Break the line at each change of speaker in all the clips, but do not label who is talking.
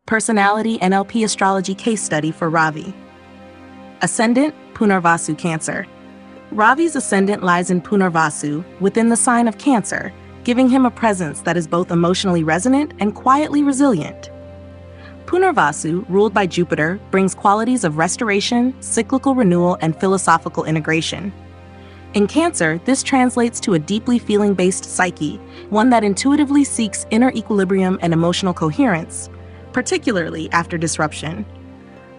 Personality NLP Astrology Case Study for Ravi. Ascendant, Punarvasu Cancer. Ravi's ascendant lies in Punarvasu, within the sign of Cancer, giving him a presence that is both emotionally resonant and quietly resilient. Punarvasu, ruled by Jupiter, brings qualities of restoration, cyclical renewal, and philosophical integration. In Cancer, this translates to a deeply feeling-based psyche, one that intuitively seeks inner equilibrium and emotional coherence, particularly after disruption.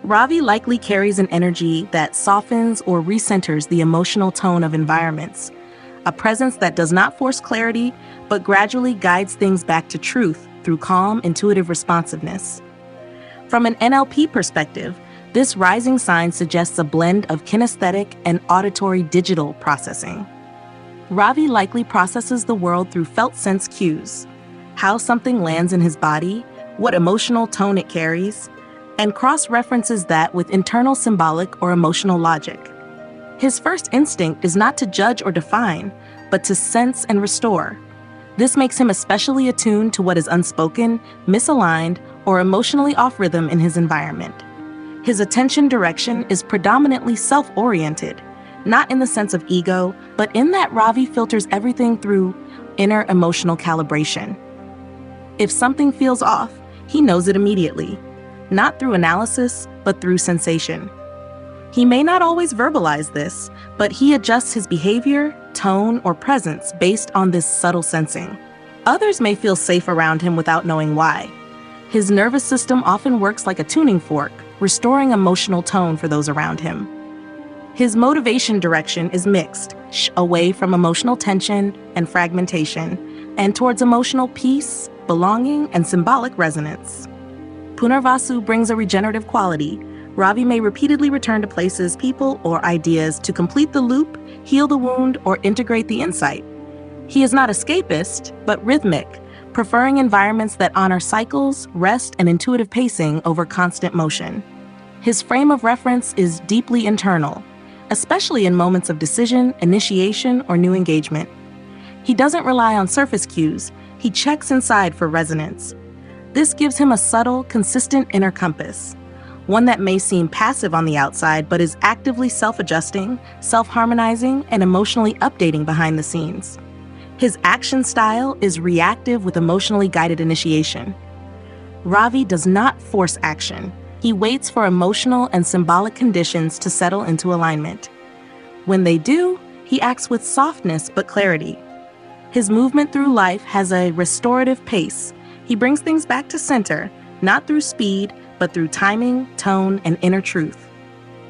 Ravi likely carries an energy that softens or recenters the emotional tone of environments, a presence that does not force clarity, but gradually guides things back to truth through calm, intuitive responsiveness. From an NLP perspective, this rising sign suggests a blend of kinesthetic and auditory digital processing. Ravi likely processes the world through felt sense cues, how something lands in his body, what emotional tone it carries, and cross-references that with internal symbolic or emotional logic. His first instinct is not to judge or define, but to sense and restore. This makes him especially attuned to what is unspoken, misaligned, or emotionally off rhythm in his environment. His attention direction is predominantly self-oriented, not in the sense of ego, but in that Ravi filters everything through inner emotional calibration. If something feels off, he knows it immediately, not through analysis, but through sensation. He may not always verbalize this, but he adjusts his behavior, tone, or presence based on this subtle sensing. Others may feel safe around him without knowing why. His nervous system often works like a tuning fork, restoring emotional tone for those around him. His motivation direction is mixed, away from emotional tension and fragmentation, and towards emotional peace, belonging, and symbolic resonance. Punarvasu brings a regenerative quality. Ravi may repeatedly return to places, people, or ideas to complete the loop, heal the wound, or integrate the insight. He is not escapist, but rhythmic, preferring environments that honor cycles, rest, and intuitive pacing over constant motion. His frame of reference is deeply internal, especially in moments of decision, initiation, or new engagement. He doesn't rely on surface cues, he checks inside for resonance. This gives him a subtle, consistent inner compass, one that may seem passive on the outside but is actively self-adjusting, self-harmonizing, and emotionally updating behind the scenes. His action style is reactive with emotionally guided initiation. Ravi does not force action. He waits for emotional and symbolic conditions to settle into alignment. When they do, he acts with softness but clarity. His movement through life has a restorative pace. He brings things back to center, not through speed, but through timing, tone, and inner truth.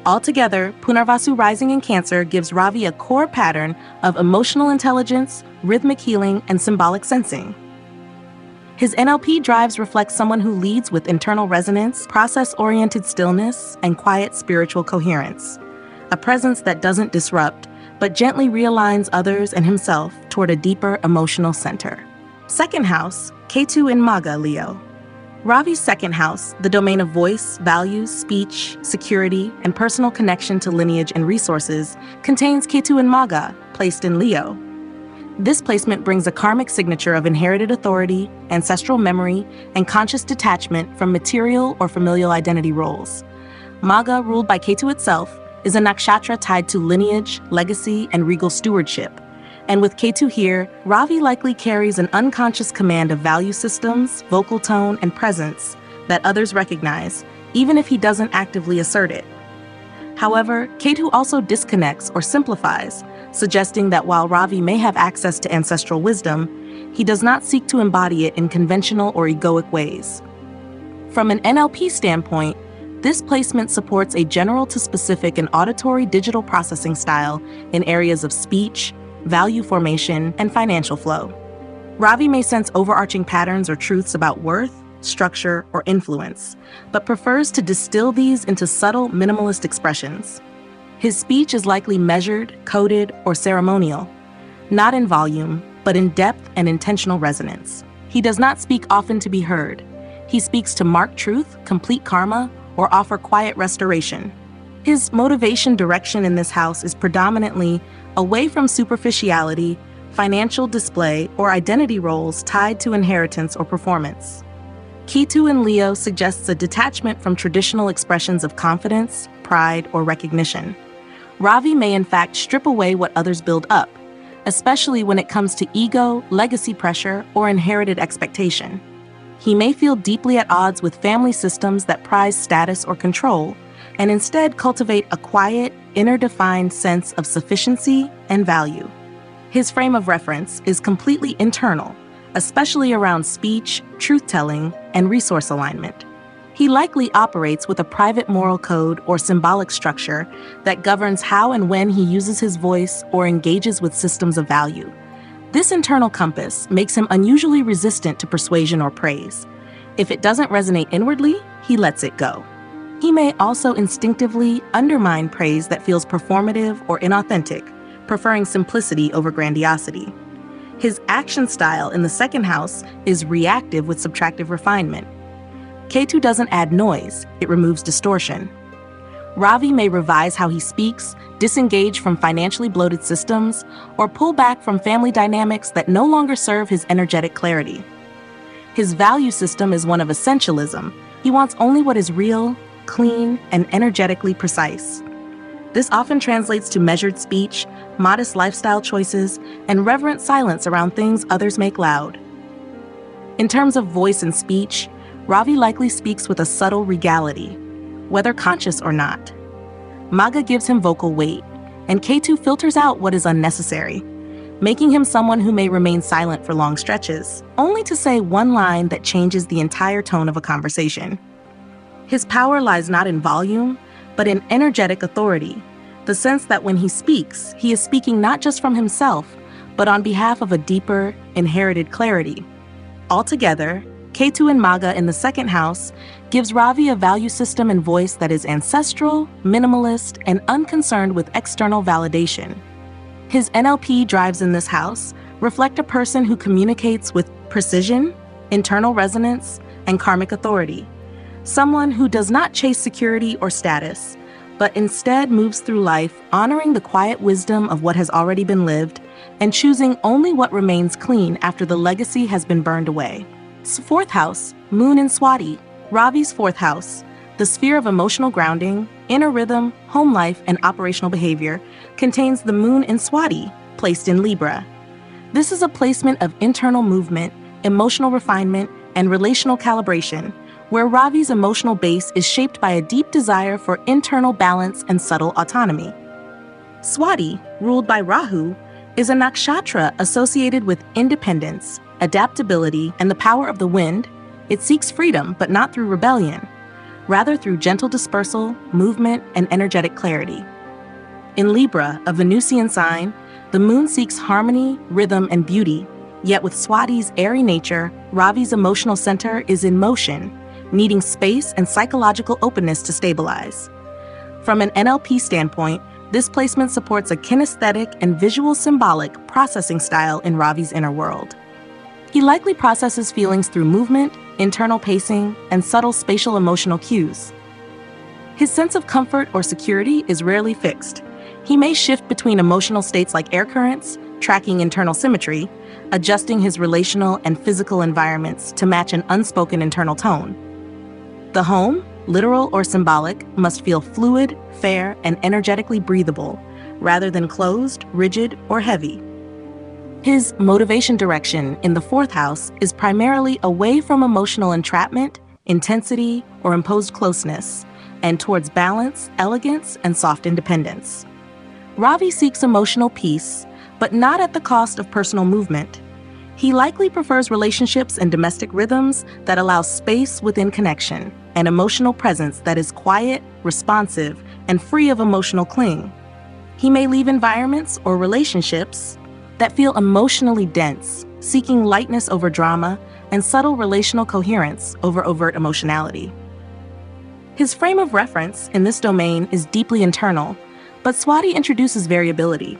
Altogether, Punarvasu rising in Cancer gives Ravi a core pattern of emotional intelligence, rhythmic healing, and symbolic sensing. His NLP drives reflect someone who leads with internal resonance, process-oriented stillness, and quiet spiritual coherence, a presence that doesn't disrupt, but gently realigns others and himself toward a deeper emotional center. Second house, Ketu in Maga, Leo. Ravi's second house, the domain of voice, values, speech, security, and personal connection to lineage and resources, contains Ketu in Maga, placed in Leo. This placement brings a karmic signature of inherited authority, ancestral memory, and conscious detachment from material or familial identity roles. Maga, ruled by Ketu itself, is a nakshatra tied to lineage, legacy, and regal stewardship. And with Ketu here, Ravi likely carries an unconscious command of value systems, vocal tone, and presence that others recognize, even if he doesn't actively assert it. However, Ketu also disconnects or simplifies, suggesting that while Ravi may have access to ancestral wisdom, he does not seek to embody it in conventional or egoic ways. From an NLP standpoint, this placement supports a general to specific and auditory digital processing style in areas of speech, value formation, and financial flow. Ravi may sense overarching patterns or truths about worth, structure, or influence, but prefers to distill these into subtle, minimalist expressions. His speech is likely measured, coded, or ceremonial, not in volume, but in depth and intentional resonance. He does not speak often to be heard. He speaks to mark truth, complete karma, or offer quiet restoration. His motivation direction in this house is predominantly away from superficiality, financial display, or identity roles tied to inheritance or performance. Ketu in Leo suggests a detachment from traditional expressions of confidence, pride, or recognition. Ravi may in fact strip away what others build up, especially when it comes to ego, legacy pressure, or inherited expectation. He may feel deeply at odds with family systems that prize status or control, and instead cultivate a quiet, inner-defined sense of sufficiency and value. His frame of reference is completely internal, especially around speech, truth-telling, and resource alignment. He likely operates with a private moral code or symbolic structure that governs how and when he uses his voice or engages with systems of value. This internal compass makes him unusually resistant to persuasion or praise. If it doesn't resonate inwardly, he lets it go. He may also instinctively undermine praise that feels performative or inauthentic, preferring simplicity over grandiosity. His action style in the second house is reactive with subtractive refinement. Ketu doesn't add noise, it removes distortion. Ravi may revise how he speaks, disengage from financially bloated systems, or pull back from family dynamics that no longer serve his energetic clarity. His value system is one of essentialism. He wants only what is real, clean, and energetically precise. This often translates to measured speech, modest lifestyle choices, and reverent silence around things others make loud. In terms of voice and speech, Ravi likely speaks with a subtle regality, whether conscious or not. Magha gives him vocal weight, and Ketu filters out what is unnecessary, making him someone who may remain silent for long stretches, only to say one line that changes the entire tone of a conversation. His power lies not in volume, but in energetic authority, the sense that when he speaks, he is speaking not just from himself, but on behalf of a deeper, inherited clarity. Altogether, Ketu and Magha in the second house gives Ravi a value system and voice that is ancestral, minimalist, and unconcerned with external validation. His NLP drives in this house reflect a person who communicates with precision, internal resonance, and karmic authority. Someone who does not chase security or status, but instead moves through life honoring the quiet wisdom of what has already been lived and choosing only what remains clean after the legacy has been burned away. Fourth house, Moon in Swati, Ravi's fourth house, the sphere of emotional grounding, inner rhythm, home life, and operational behavior, contains the Moon in Swati, placed in Libra. This is a placement of internal movement, emotional refinement, and relational calibration, where Ravi's emotional base is shaped by a deep desire for internal balance and subtle autonomy. Swati, ruled by Rahu, is a nakshatra associated with independence, adaptability, and the power of the wind. It seeks freedom, but not through rebellion, rather through gentle dispersal, movement, and energetic clarity. In Libra, a Venusian sign, the moon seeks harmony, rhythm, and beauty, yet with Swati's airy nature, Ravi's emotional center is in motion, needing space and psychological openness to stabilize. From an NLP standpoint, this placement supports a kinesthetic and visual symbolic processing style in Ravi's inner world. He likely processes feelings through movement, internal pacing, and subtle spatial emotional cues. His sense of comfort or security is rarely fixed. He may shift between emotional states like air currents, tracking internal symmetry, adjusting his relational and physical environments to match an unspoken internal tone. The home, literal or symbolic, must feel fluid, fair, and energetically breathable, rather than closed, rigid, or heavy. His motivation direction in the fourth house is primarily away from emotional entrapment, intensity, or imposed closeness, and towards balance, elegance, and soft independence. Ravi seeks emotional peace, but not at the cost of personal movement. He likely prefers relationships and domestic rhythms that allow space within connection, an emotional presence that is quiet, responsive, and free of emotional cling. He may leave environments or relationships that feel emotionally dense, seeking lightness over drama and subtle relational coherence over overt emotionality. His frame of reference in this domain is deeply internal, but Swati introduces variability.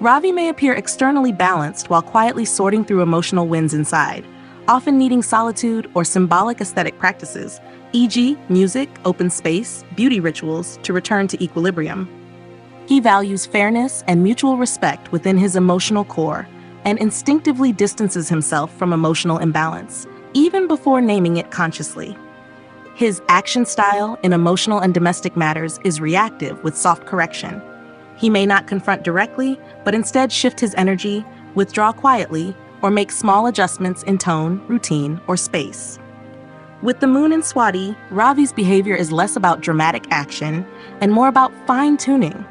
Ravi may appear externally balanced while quietly sorting through emotional winds inside, often needing solitude or symbolic aesthetic practices, e.g., music, open space, beauty rituals, to return to equilibrium. He values fairness and mutual respect within his emotional core and instinctively distances himself from emotional imbalance, even before naming it consciously. His action style in emotional and domestic matters is reactive with soft correction. He may not confront directly, but instead shift his energy, withdraw quietly, or make small adjustments in tone, routine, or space. With the moon in Swati, Ravi's behavior is less about dramatic action and more about fine-tuning,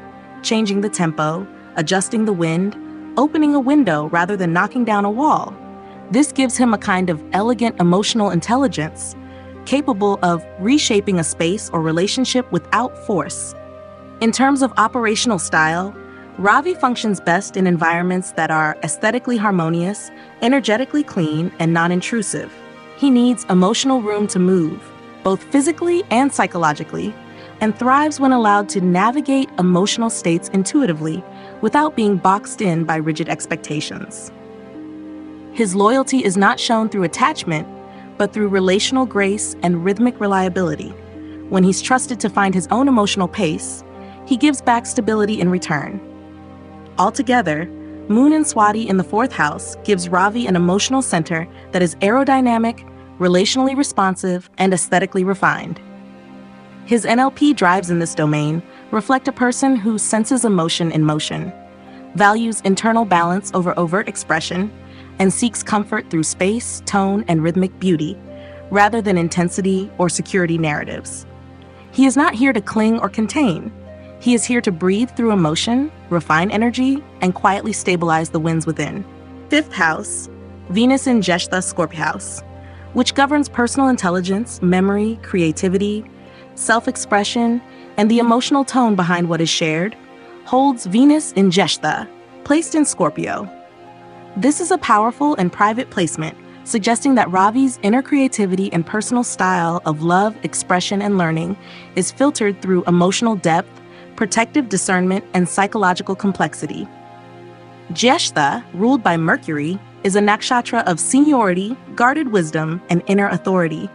changing the tempo, adjusting the wind, opening a window rather than knocking down a wall. This gives him a kind of elegant emotional intelligence, capable of reshaping a space or relationship without force. In terms of operational style, Ravi functions best in environments that are aesthetically harmonious, energetically clean, and non-intrusive. He needs emotional room to move, both physically and psychologically, and thrives when allowed to navigate emotional states intuitively without being boxed in by rigid expectations. His loyalty is not shown through attachment, but through relational grace and rhythmic reliability. When he's trusted to find his own emotional pace, he gives back stability in return. Altogether, Moon in Swati in the 4th house gives Ravi an emotional center that is aerodynamic, relationally responsive, and aesthetically refined. His NLP drives in this domain reflect a person who senses emotion in motion, values internal balance over overt expression, and seeks comfort through space, tone, and rhythmic beauty, rather than intensity or security narratives. He is not here to cling or contain. He is here to breathe through emotion, refine energy, and quietly stabilize the winds within. 5th house, Venus in Jeshta Scorpio house, which governs personal intelligence, memory, creativity, self-expression, and the emotional tone behind what is shared, holds Venus in Jeshta, placed in Scorpio. This is a powerful and private placement, suggesting that Ravi's inner creativity and personal style of love, expression, and learning is filtered through emotional depth, protective discernment, and psychological complexity. Jeshta, ruled by Mercury, is a nakshatra of seniority, guarded wisdom, and inner authority.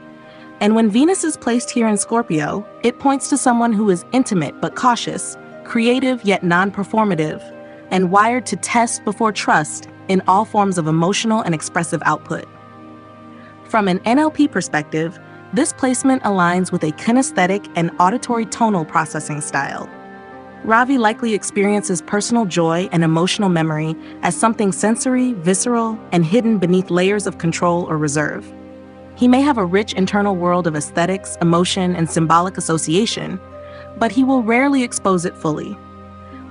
And when Venus is placed here in Scorpio, it points to someone who is intimate but cautious, creative yet non-performative, and wired to test before trust in all forms of emotional and expressive output. From an NLP perspective, this placement aligns with a kinesthetic and auditory tonal processing style. Ravi likely experiences personal joy and emotional memory as something sensory, visceral, and hidden beneath layers of control or reserve. He may have a rich internal world of aesthetics, emotion, and symbolic association, but he will rarely expose it fully.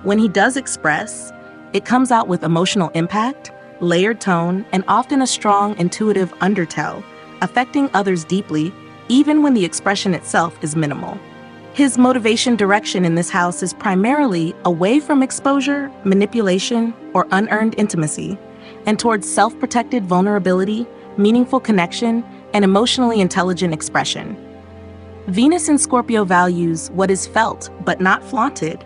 When he does express, it comes out with emotional impact, layered tone, and often a strong intuitive undertow, affecting others deeply, even when the expression itself is minimal. His motivation direction in this house is primarily away from exposure, manipulation, or unearned intimacy, and towards self-protected vulnerability, meaningful connection, and emotionally intelligent expression. Venus in Scorpio values what is felt but not flaunted.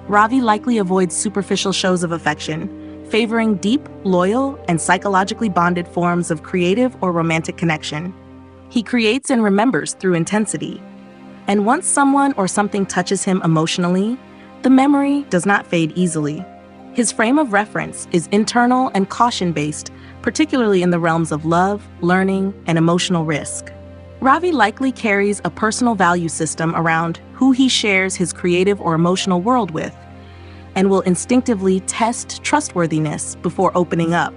Ravi likely avoids superficial shows of affection, favoring deep, loyal, and psychologically bonded forms of creative or romantic connection. He creates and remembers through intensity. And once someone or something touches him emotionally, the memory does not fade easily. His frame of reference is internal and caution-based, particularly in the realms of love, learning, and emotional risk. Ravi likely carries a personal value system around who he shares his creative or emotional world with, and will instinctively test trustworthiness before opening up.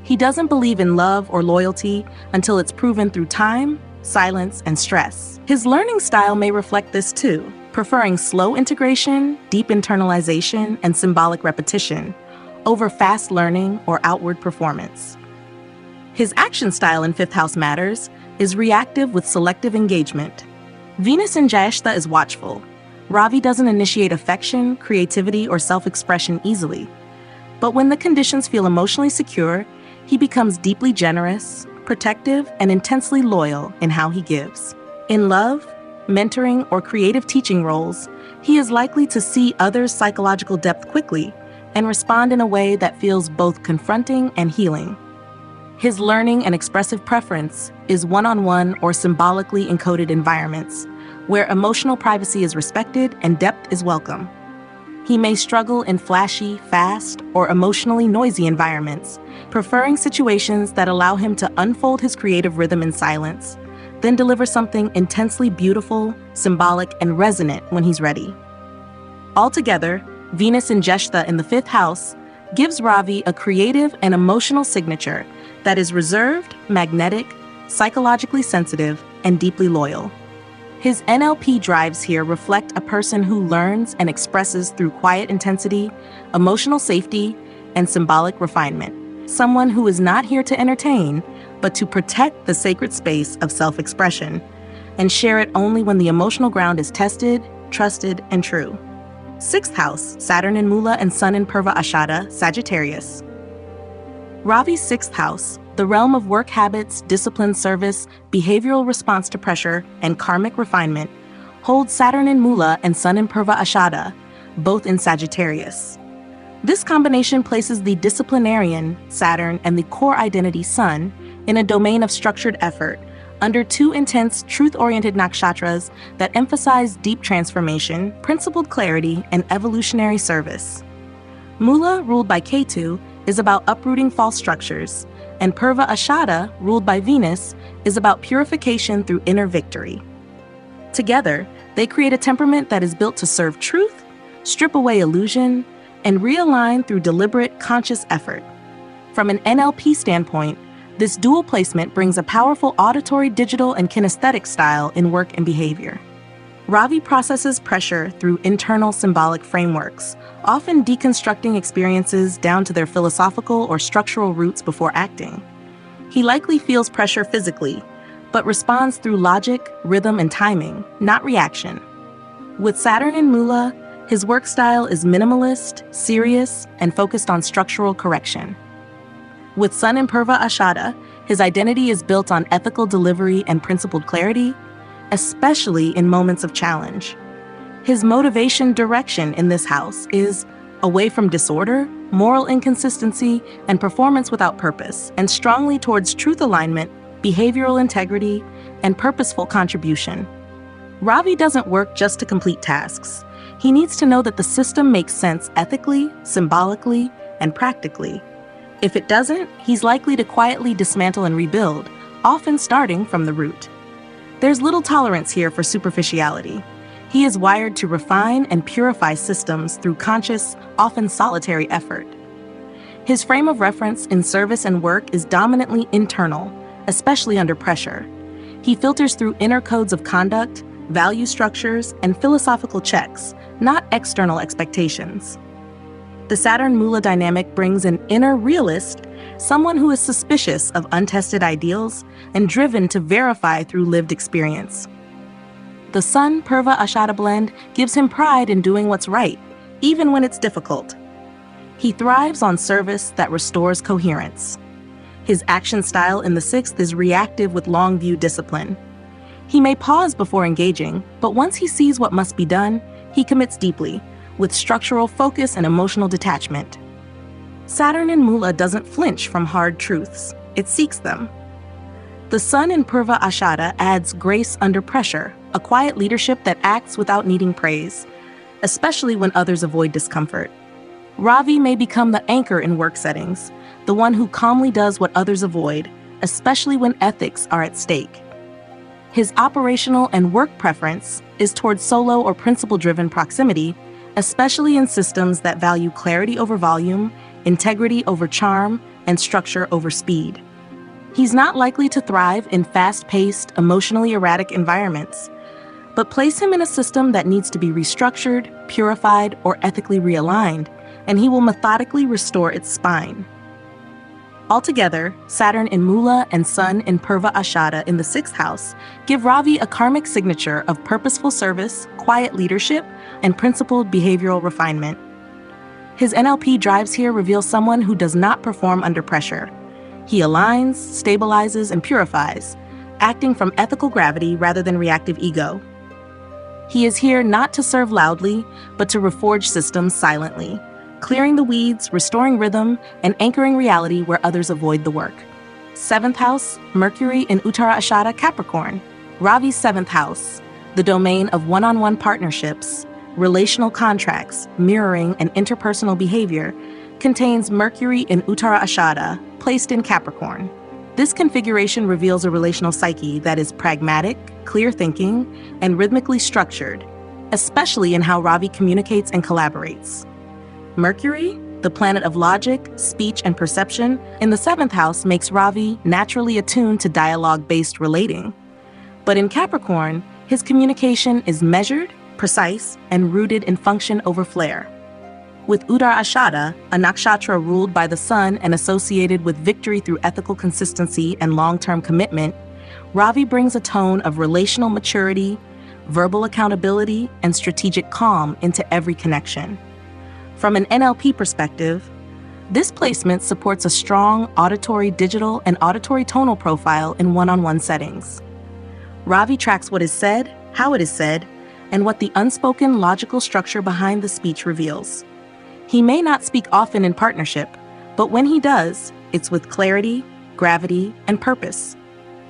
He doesn't believe in love or loyalty until it's proven through time, silence, and stress. His learning style may reflect this too, preferring slow integration, deep internalization, and symbolic repetition over fast learning or outward performance. His action style in 5th house matters is reactive with selective engagement. Venus in Jeshta is watchful. Ravi doesn't initiate affection, creativity, or self-expression easily. But when the conditions feel emotionally secure, he becomes deeply generous, protective, and intensely loyal in how he gives. In love, mentoring, or creative teaching roles, he is likely to see others' psychological depth quickly and respond in a way that feels both confronting and healing. His learning and expressive preference is one-on-one or symbolically encoded environments, where emotional privacy is respected and depth is welcome. He may struggle in flashy, fast, or emotionally noisy environments, preferring situations that allow him to unfold his creative rhythm in silence, then deliver something intensely beautiful, symbolic, and resonant when he's ready. Altogether, Venus in Jeshta in the 5th house gives Ravi a creative and emotional signature that is reserved, magnetic, psychologically sensitive, and deeply loyal. His NLP drives here reflect a person who learns and expresses through quiet intensity, emotional safety, and symbolic refinement. Someone who is not here to entertain, but to protect the sacred space of self-expression and share it only when the emotional ground is tested, trusted, and true. 6th house, Saturn in Mula and Sun in Purva Ashada, Sagittarius. Ravi's 6th house, the realm of work habits, discipline, service, behavioral response to pressure, and karmic refinement, holds Saturn in Mula and Sun in Purva Ashada, both in Sagittarius. This combination places the disciplinarian, Saturn, and the core identity, Sun, in a domain of structured effort, under 2 intense, truth-oriented nakshatras that emphasize deep transformation, principled clarity, and evolutionary service. Mula, ruled by Ketu, is about uprooting false structures, and Purva Ashada, ruled by Venus, is about purification through inner victory. Together, they create a temperament that is built to serve truth, strip away illusion, and realign through deliberate, conscious effort. From an NLP standpoint, this dual placement brings a powerful auditory, digital, and kinesthetic style in work and behavior. Ravi processes pressure through internal symbolic frameworks, often deconstructing experiences down to their philosophical or structural roots before acting. He likely feels pressure physically, but responds through logic, rhythm, and timing, not reaction. With Saturn in Mula, his work style is minimalist, serious, and focused on structural correction. With Sun in Purva Ashada, his identity is built on ethical delivery and principled clarity, especially in moments of challenge. His motivation direction in this house is away from disorder, moral inconsistency, and performance without purpose, and strongly towards truth alignment, behavioral integrity, and purposeful contribution. Ravi doesn't work just to complete tasks. He needs to know that the system makes sense ethically, symbolically, and practically. If it doesn't, he's likely to quietly dismantle and rebuild, often starting from the root. There's little tolerance here for superficiality. He is wired to refine and purify systems through conscious, often solitary effort. His frame of reference in service and work is dominantly internal, especially under pressure. He filters through inner codes of conduct, value structures, and philosophical checks, not external expectations. The Saturn-Mula dynamic brings an inner realist, someone who is suspicious of untested ideals and driven to verify through lived experience. The Sun-Purva Ashada blend gives him pride in doing what's right, even when it's difficult. He thrives on service that restores coherence. His action style in the 6th is reactive with long-view discipline. He may pause before engaging, but once he sees what must be done, he commits deeply, with structural focus and emotional detachment. Saturn in Mula doesn't flinch from hard truths, it seeks them. The Sun in Purva Ashada adds grace under pressure, a quiet leadership that acts without needing praise, especially when others avoid discomfort. Ravi may become the anchor in work settings, the one who calmly does what others avoid, especially when ethics are at stake. His operational and work preference is towards solo or principle-driven proximity, especially in systems that value clarity over volume, integrity over charm, and structure over speed. He's not likely to thrive in fast-paced, emotionally erratic environments, but place him in a system that needs to be restructured, purified, or ethically realigned, and he will methodically restore its spine. Altogether, Saturn in Mula and Sun in Purva Ashada in the 6th house give Ravi a karmic signature of purposeful service, quiet leadership, and principled behavioral refinement. His NLP drives here reveal someone who does not perform under pressure. He aligns, stabilizes, and purifies, acting from ethical gravity rather than reactive ego. He is here not to serve loudly, but to reforge systems silently, clearing the weeds, restoring rhythm, and anchoring reality where others avoid the work. 7th house, Mercury in Uttara Ashada, Capricorn. Ravi's 7th house, the domain of one-on-one partnerships, relational contracts, mirroring, and interpersonal behavior, contains Mercury in Uttara Ashada, placed in Capricorn. This configuration reveals a relational psyche that is pragmatic, clear thinking, and rhythmically structured, especially in how Ravi communicates and collaborates. Mercury, the planet of logic, speech, and perception, in the 7th house makes Ravi naturally attuned to dialogue-based relating. But in Capricorn, his communication is measured, precise, and rooted in function over flair. With Uttara Ashada, a nakshatra ruled by the sun and associated with victory through ethical consistency and long-term commitment, Ravi brings a tone of relational maturity, verbal accountability, and strategic calm into every connection. From an NLP perspective, this placement supports a strong auditory digital and auditory tonal profile in one-on-one settings. Ravi tracks what is said, how it is said, and what the unspoken logical structure behind the speech reveals. He may not speak often in partnership, but when he does, it's with clarity, gravity, and purpose.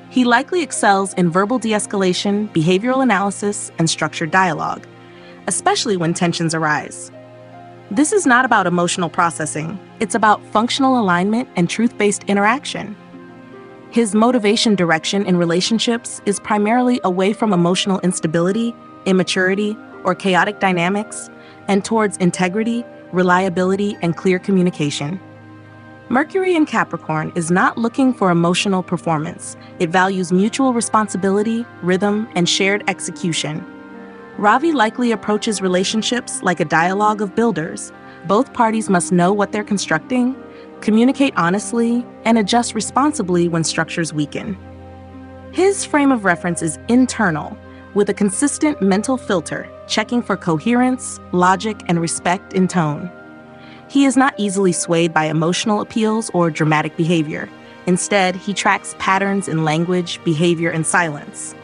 He likely excels in verbal de-escalation, behavioral analysis, and structured dialogue, especially when tensions arise. This is not about emotional processing, it's about functional alignment and truth-based interaction. His motivation direction in relationships is primarily away from emotional instability, immaturity, or chaotic dynamics, and towards integrity, reliability, and clear communication. Mercury in Capricorn is not looking for emotional performance. It values mutual responsibility, rhythm, and shared execution. Ravi likely approaches relationships like a dialogue of builders. Both parties must know what they're constructing, communicate honestly, and adjust responsibly when structures weaken. His frame of reference is internal, with a consistent mental filter, checking for coherence, logic, and respect in tone. He is not easily swayed by emotional appeals or dramatic behavior. Instead, he tracks patterns in language, behavior, and silence.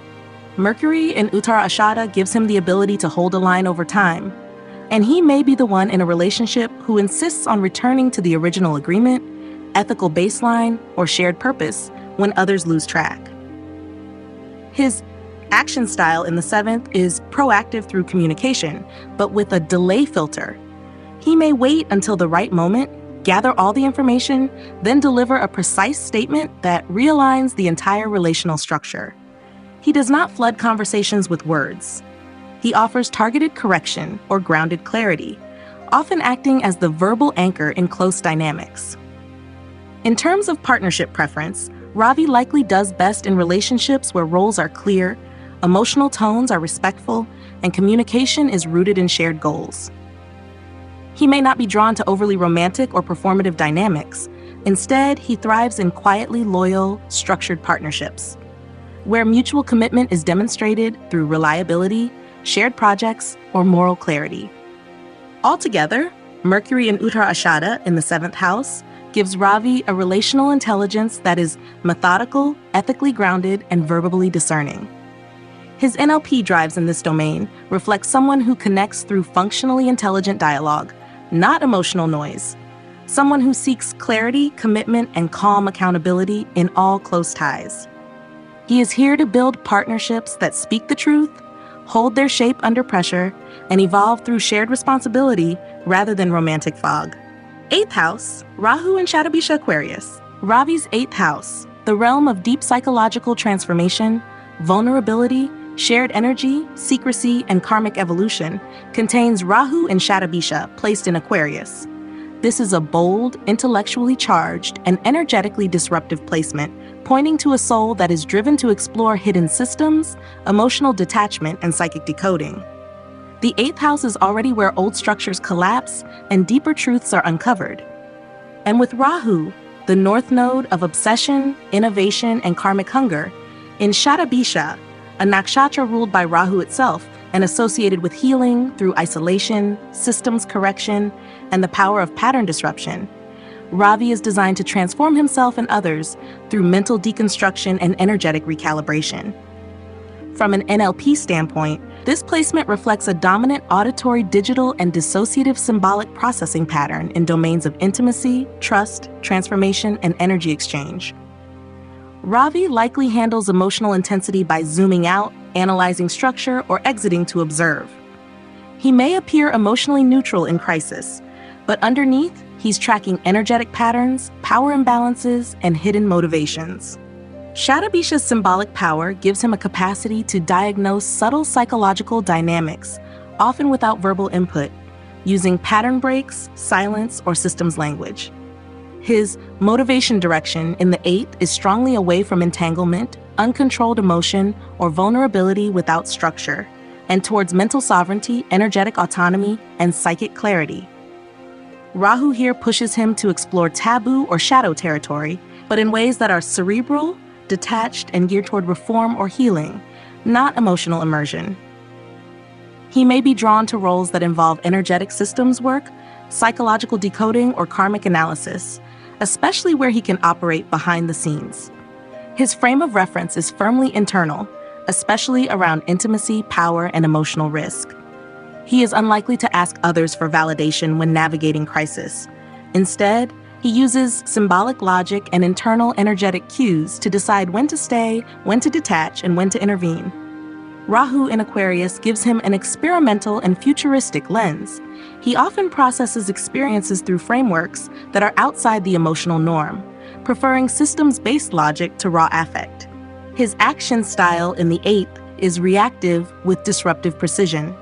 Mercury in Uttara Ashada gives him the ability to hold a line over time, and he may be the one in a relationship who insists on returning to the original agreement, ethical baseline, or shared purpose when others lose track. His action style in the 7th is proactive through communication, but with a delay filter. He may wait until the right moment, gather all the information, then deliver a precise statement that realigns the entire relational structure. He does not flood conversations with words. He offers targeted correction or grounded clarity, often acting as the verbal anchor in close dynamics. In terms of partnership preference, Ravi likely does best in relationships where roles are clear, emotional tones are respectful, and communication is rooted in shared goals. He may not be drawn to overly romantic or performative dynamics. Instead, he thrives in quietly loyal, structured partnerships, where mutual commitment is demonstrated through reliability, shared projects, or moral clarity. Altogether, Mercury in Uttara Ashada in the 7th house gives Ravi a relational intelligence that is methodical, ethically grounded, and verbally discerning. His NLP drives in this domain reflect someone who connects through functionally intelligent dialogue, not emotional noise. Someone who seeks clarity, commitment, and calm accountability in all close ties. He is here to build partnerships that speak the truth, hold their shape under pressure, and evolve through shared responsibility rather than romantic fog. 8th house, Rahu and Shatabisha Aquarius. Ravi's 8th house, the realm of deep psychological transformation, vulnerability, shared energy, secrecy, and karmic evolution, contains Rahu and Shatabisha placed in Aquarius. This is a bold, intellectually charged, and energetically disruptive placement, pointing to a soul that is driven to explore hidden systems, emotional detachment, and psychic decoding. The 8th house is already where old structures collapse and deeper truths are uncovered. And with Rahu, the north node of obsession, innovation, and karmic hunger, in Shatabisha, a nakshatra ruled by Rahu itself and associated with healing through isolation, systems correction, and the power of pattern disruption, Ravi is designed to transform himself and others through mental deconstruction and energetic recalibration. From an NLP standpoint, this placement reflects a dominant auditory digital and dissociative symbolic processing pattern in domains of intimacy, trust, transformation, and energy exchange. Ravi likely handles emotional intensity by zooming out, analyzing structure, or exiting to observe. He may appear emotionally neutral in crisis, but underneath, he's tracking energetic patterns, power imbalances, and hidden motivations. Shatabisha's symbolic power gives him a capacity to diagnose subtle psychological dynamics, often without verbal input, using pattern breaks, silence, or systems language. His motivation direction in the 8th is strongly away from entanglement, uncontrolled emotion, or vulnerability without structure, and towards mental sovereignty, energetic autonomy, and psychic clarity. Rahu here pushes him to explore taboo or shadow territory, but in ways that are cerebral, detached, and geared toward reform or healing, not emotional immersion. He may be drawn to roles that involve energetic systems work, psychological decoding, or karmic analysis, especially where he can operate behind the scenes. His frame of reference is firmly internal, especially around intimacy, power, and emotional risk. He is unlikely to ask others for validation when navigating crisis. Instead, he uses symbolic logic and internal energetic cues to decide when to stay, when to detach, and when to intervene. Rahu in Aquarius gives him an experimental and futuristic lens. He often processes experiences through frameworks that are outside the emotional norm, preferring systems-based logic to raw affect. His action style in the 8th is reactive with disruptive precision.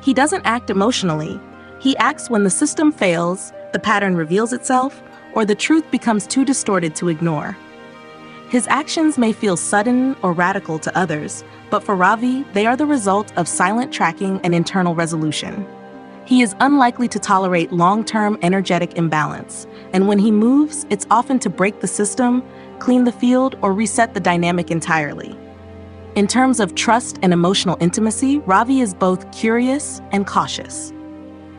He doesn't act emotionally. He acts when the system fails, the pattern reveals itself, or the truth becomes too distorted to ignore. His actions may feel sudden or radical to others, but for Ravi, they are the result of silent tracking and internal resolution. He is unlikely to tolerate long-term energetic imbalance, and when he moves, it's often to break the system, clean the field, or reset the dynamic entirely. In terms of trust and emotional intimacy, Ravi is both curious and cautious.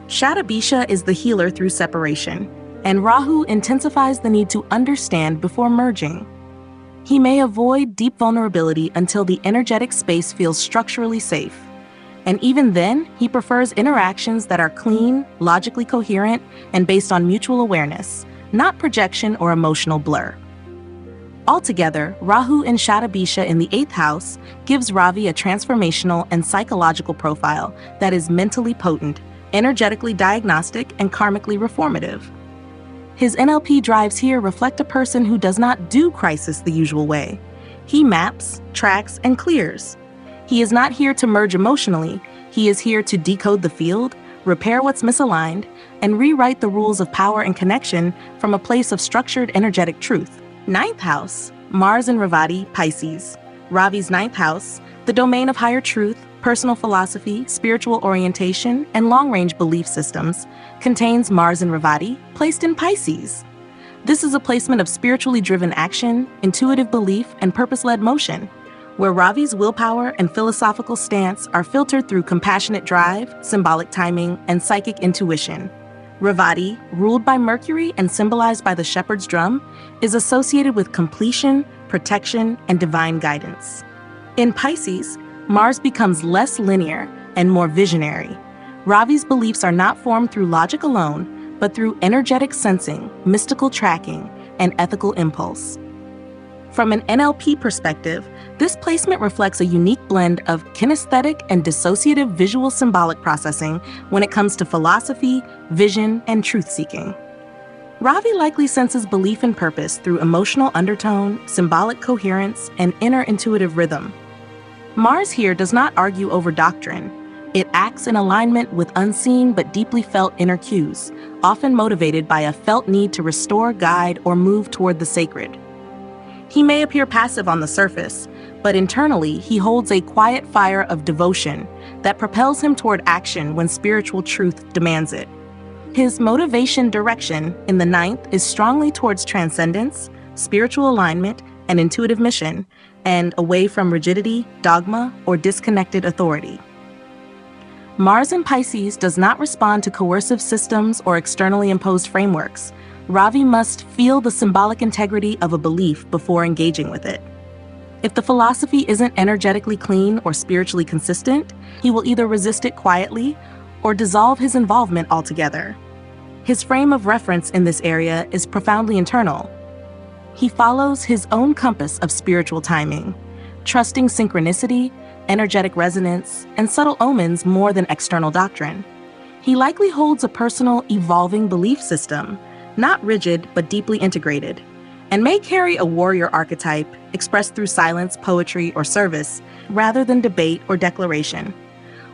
Shatabisha is the healer through separation, and Rahu intensifies the need to understand before merging. He may avoid deep vulnerability until the energetic space feels structurally safe. And even then, he prefers interactions that are clean, logically coherent, and based on mutual awareness, not projection or emotional blur. Altogether, Rahu and Shatabisha in the 8th house gives Ravi a transformational and psychological profile that is mentally potent, energetically diagnostic, and karmically reformative. His NLP drives here reflect a person who does not do crisis the usual way. He maps, tracks, and clears. He is not here to merge emotionally. He is here to decode the field, repair what's misaligned, and rewrite the rules of power and connection from a place of structured energetic truth. 9th house, Mars in Revati, Pisces. Ravi's 9th house, the domain of higher truth, personal philosophy, spiritual orientation, and long-range belief systems, contains Mars in Revati, placed in Pisces. This is a placement of spiritually driven action, intuitive belief, and purpose-led motion, where Ravi's willpower and philosophical stance are filtered through compassionate drive, symbolic timing, and psychic intuition. Revati, ruled by Mercury and symbolized by the shepherd's drum, is associated with completion, protection, and divine guidance. In Pisces, Mars becomes less linear and more visionary. Ravi's beliefs are not formed through logic alone, but through energetic sensing, mystical tracking, and ethical impulse. From an NLP perspective, this placement reflects a unique blend of kinesthetic and dissociative visual symbolic processing when it comes to philosophy, vision, and truth-seeking. Ravi likely senses belief and purpose through emotional undertone, symbolic coherence, and inner intuitive rhythm. Mars here does not argue over doctrine. It acts in alignment with unseen but deeply felt inner cues, often motivated by a felt need to restore, guide, or move toward the sacred. He may appear passive on the surface, but internally he holds a quiet fire of devotion that propels him toward action when spiritual truth demands it. His motivation direction in the 9th is strongly towards transcendence, spiritual alignment, and intuitive mission, and away from rigidity, dogma, or disconnected authority. Mars in Pisces does not respond to coercive systems or externally imposed frameworks. Ravi must feel the symbolic integrity of a belief before engaging with it. If the philosophy isn't energetically clean or spiritually consistent, he will either resist it quietly or dissolve his involvement altogether. His frame of reference in this area is profoundly internal. He follows his own compass of spiritual timing, trusting synchronicity, energetic resonance, and subtle omens more than external doctrine. He likely holds a personal, evolving belief system, not rigid but deeply integrated, and may carry a warrior archetype expressed through silence, poetry, or service, rather than debate or declaration.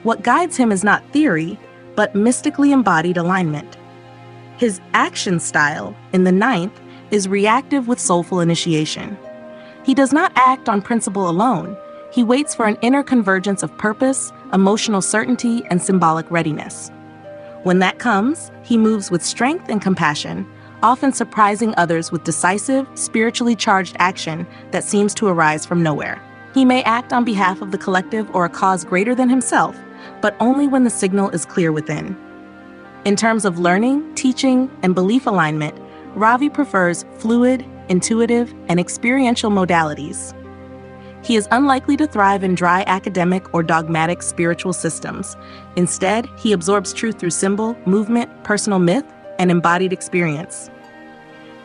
What guides him is not theory, but mystically embodied alignment. His action style, in the 9th, is reactive with soulful initiation. He does not act on principle alone. He waits for an inner convergence of purpose, emotional certainty, and symbolic readiness. When that comes, he moves with strength and compassion, often surprising others with decisive, spiritually charged action that seems to arise from nowhere. He may act on behalf of the collective or a cause greater than himself, but only when the signal is clear within. In terms of learning, teaching, and belief alignment, Ravi prefers fluid, intuitive, and experiential modalities. He is unlikely to thrive in dry academic or dogmatic spiritual systems. Instead, he absorbs truth through symbol, movement, personal myth, and embodied experience.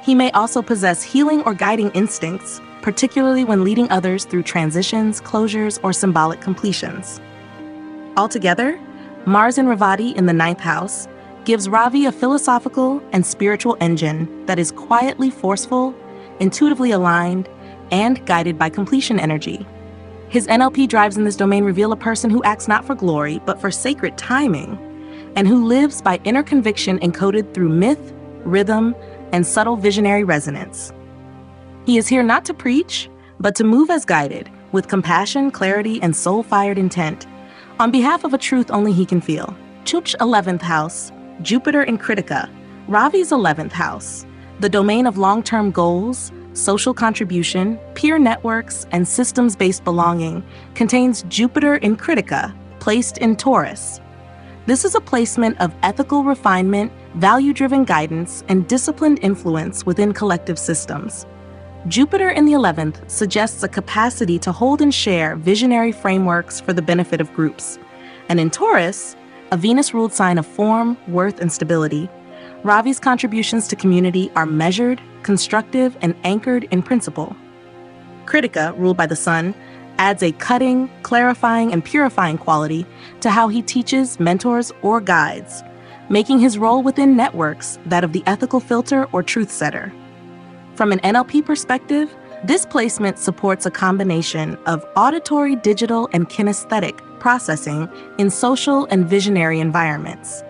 He may also possess healing or guiding instincts, particularly when leading others through transitions, closures, or symbolic completions. Altogether, Mars in Revati in the 9th house gives Ravi a philosophical and spiritual engine that is quietly forceful, intuitively aligned, and guided by completion energy. His NLP drives in this domain reveal a person who acts not for glory, but for sacred timing, and who lives by inner conviction encoded through myth, rhythm, and subtle visionary resonance. He is here not to preach, but to move as guided, with compassion, clarity, and soul-fired intent, on behalf of a truth only he can feel. Chuch 11th house, Jupiter in Kritika, Ravi's 11th house, the domain of long-term goals, social contribution, peer networks, and systems-based belonging, contains Jupiter in Kritika, placed in Taurus. This is a placement of ethical refinement, value-driven guidance, and disciplined influence within collective systems. Jupiter in the 11th suggests a capacity to hold and share visionary frameworks for the benefit of groups. And in Taurus, a Venus-ruled sign of form, worth, and stability, Ravi's contributions to community are measured, constructive, and anchored in principle. Kritika, ruled by the Sun, adds a cutting, clarifying, and purifying quality to how he teaches, mentors, or guides, making his role within networks that of the ethical filter or truth setter. From an NLP perspective, this placement supports a combination of auditory, digital, and kinesthetic processing in social and visionary environments.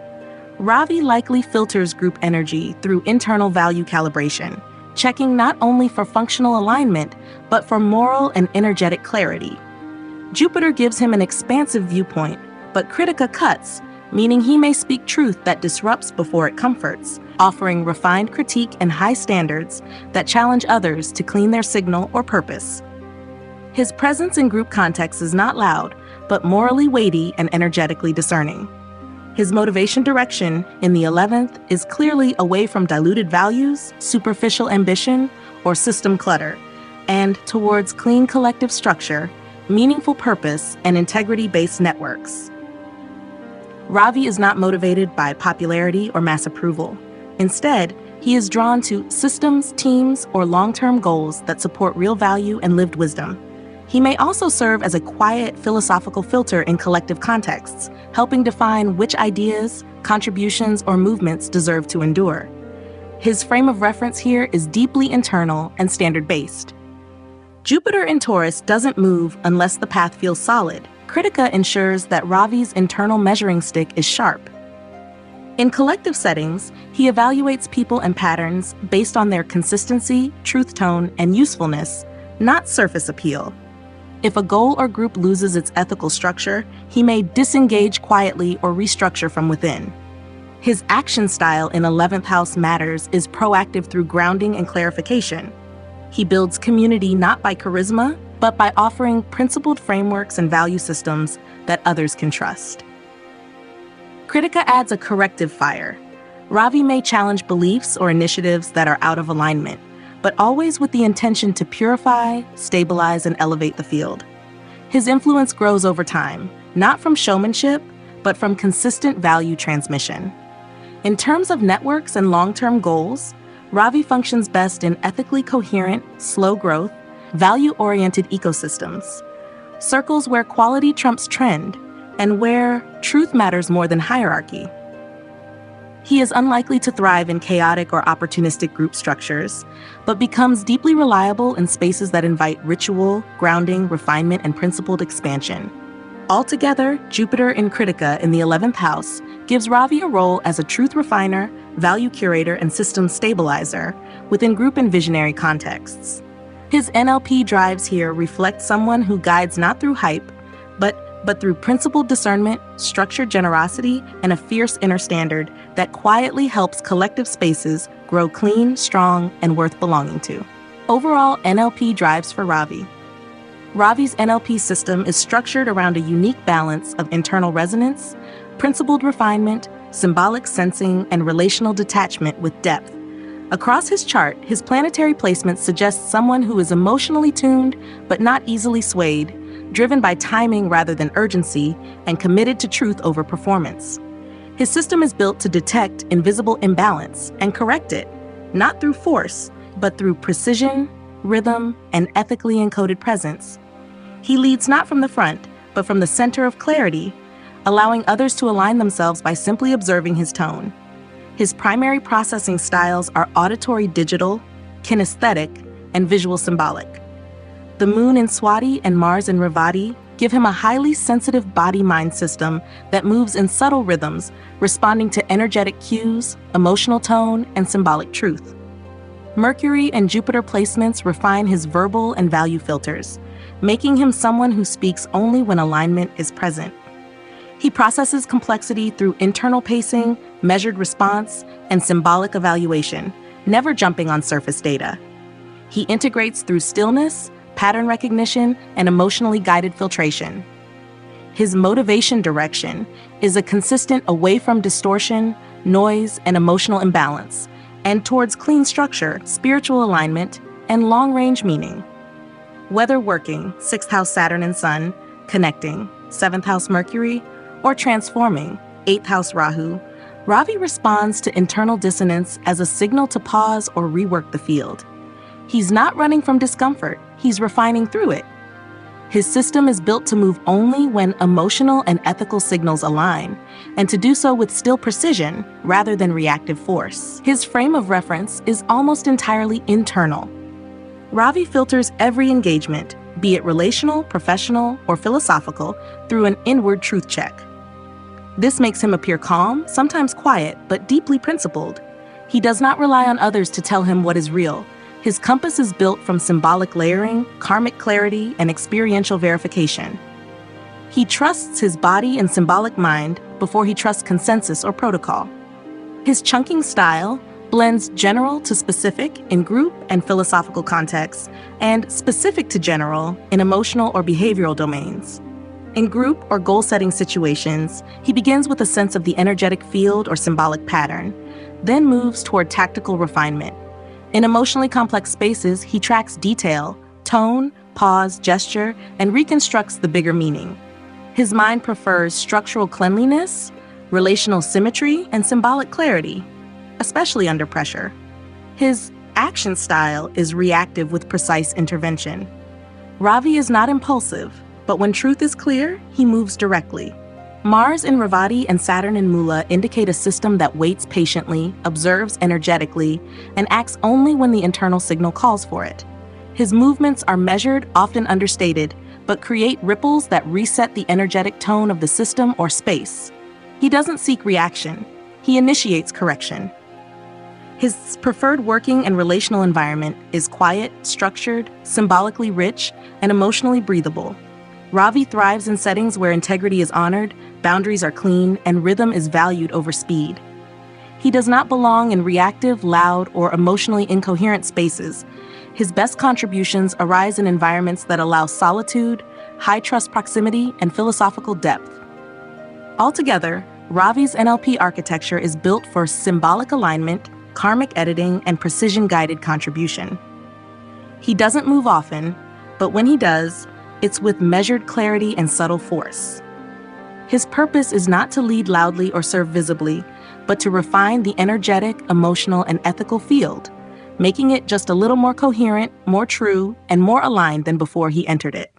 Ravi likely filters group energy through internal value calibration, checking not only for functional alignment, but for moral and energetic clarity. Jupiter gives him an expansive viewpoint, but Kritika cuts, meaning he may speak truth that disrupts before it comforts, offering refined critique and high standards that challenge others to clean their signal or purpose. His presence in group contexts is not loud, but morally weighty and energetically discerning. His motivation direction in the 11th is clearly away from diluted values, superficial ambition, or system clutter, and towards clean collective structure, meaningful purpose, and integrity-based networks. Ravi is not motivated by popularity or mass approval. Instead, he is drawn to systems, teams, or long-term goals that support real value and lived wisdom. He may also serve as a quiet philosophical filter in collective contexts, helping define which ideas, contributions, or movements deserve to endure. His frame of reference here is deeply internal and standard-based. Jupiter in Taurus doesn't move unless the path feels solid. Kritika ensures that Ravi's internal measuring stick is sharp. In collective settings, he evaluates people and patterns based on their consistency, truth tone, and usefulness, not surface appeal. If a goal or group loses its ethical structure, he may disengage quietly or restructure from within. His action style in 11th house matters is proactive through grounding and clarification. He builds community not by charisma, but by offering principled frameworks and value systems that others can trust. Kritika adds a corrective fire. Ravi may challenge beliefs or initiatives that are out of alignment, but always with the intention to purify, stabilize, and elevate the field. His influence grows over time, not from showmanship, but from consistent value transmission. In terms of networks and long-term goals, Ravi functions best in ethically coherent, slow growth, value-oriented ecosystems. circles where quality trumps trend, and where truth matters more than hierarchy. He is unlikely to thrive in chaotic or opportunistic group structures, but becomes deeply reliable in spaces that invite ritual, grounding, refinement, and principled expansion. Altogether, Jupiter in Kritika in the 11th house gives Ravi a role as a truth refiner, value curator, and systems stabilizer within group and visionary contexts. His NLP drives here reflect someone who guides not through hype, but through principled discernment, structured generosity, and a fierce inner standard that quietly helps collective spaces grow clean, strong, and worth belonging to. Overall, NLP drives for Ravi. Ravi's NLP system is structured around a unique balance of internal resonance, principled refinement, symbolic sensing, and relational detachment with depth. Across his chart, his planetary placement suggests someone who is emotionally tuned but not easily swayed, driven by timing rather than urgency, and committed to truth over performance. His system is built to detect invisible imbalance and correct it, not through force, but through precision, rhythm, and ethically encoded presence. He leads not from the front, but from the center of clarity, allowing others to align themselves by simply observing his tone. His primary processing styles are auditory digital, kinesthetic, and visual symbolic. The Moon in Swati and Mars in Revati give him a highly sensitive body-mind system that moves in subtle rhythms, responding to energetic cues, emotional tone, and symbolic truth. Mercury and Jupiter placements refine his verbal and value filters, making him someone who speaks only when alignment is present. He processes complexity through internal pacing, measured response, and symbolic evaluation, never jumping on surface data. He integrates through stillness, pattern recognition, and emotionally guided filtration. His motivation direction is a consistent away from distortion, noise, and emotional imbalance, and towards clean structure, spiritual alignment, and long-range meaning. Whether working, 6th house Saturn and Sun, connecting, 7th house Mercury, or transforming, 8th house Rahu, Ravi responds to internal dissonance as a signal to pause or rework the field. He's not running from discomfort, he's refining through it. His system is built to move only when emotional and ethical signals align, and to do so with still precision rather than reactive force. His frame of reference is almost entirely internal. Ravi filters every engagement, be it relational, professional, or philosophical, through an inward truth check. This makes him appear calm, sometimes quiet, but deeply principled. He does not rely on others to tell him what is real. His compass is built from symbolic layering, karmic clarity, and experiential verification. He trusts his body and symbolic mind before he trusts consensus or protocol. His chunking style blends general to specific in group and philosophical contexts, and specific to general in emotional or behavioral domains. In group or goal-setting situations, he begins with a sense of the energetic field or symbolic pattern, then moves toward tactical refinement. In emotionally complex spaces, he tracks detail, tone, pause, gesture, and reconstructs the bigger meaning. His mind prefers structural cleanliness, relational symmetry, and symbolic clarity, especially under pressure. His action style is reactive with precise intervention. Ravi is not impulsive, but when truth is clear, he moves directly. Mars in Revati and Saturn in Mula indicate a system that waits patiently, observes energetically, and acts only when the internal signal calls for it. His movements are measured, often understated, but create ripples that reset the energetic tone of the system or space. He doesn't seek reaction, he initiates correction. His preferred working and relational environment is quiet, structured, symbolically rich, and emotionally breathable. Ravi thrives in settings where integrity is honored, boundaries are clean, and rhythm is valued over speed. He does not belong in reactive, loud, or emotionally incoherent spaces. His best contributions arise in environments that allow solitude, high-trust proximity, and philosophical depth. Altogether, Ravi's NLP architecture is built for symbolic alignment, karmic editing, and precision-guided contribution. He doesn't move often, but when he does, it's with measured clarity and subtle force. His purpose is not to lead loudly or serve visibly, but to refine the energetic, emotional, and ethical field, making it just a little more coherent, more true, and more aligned than before he entered it.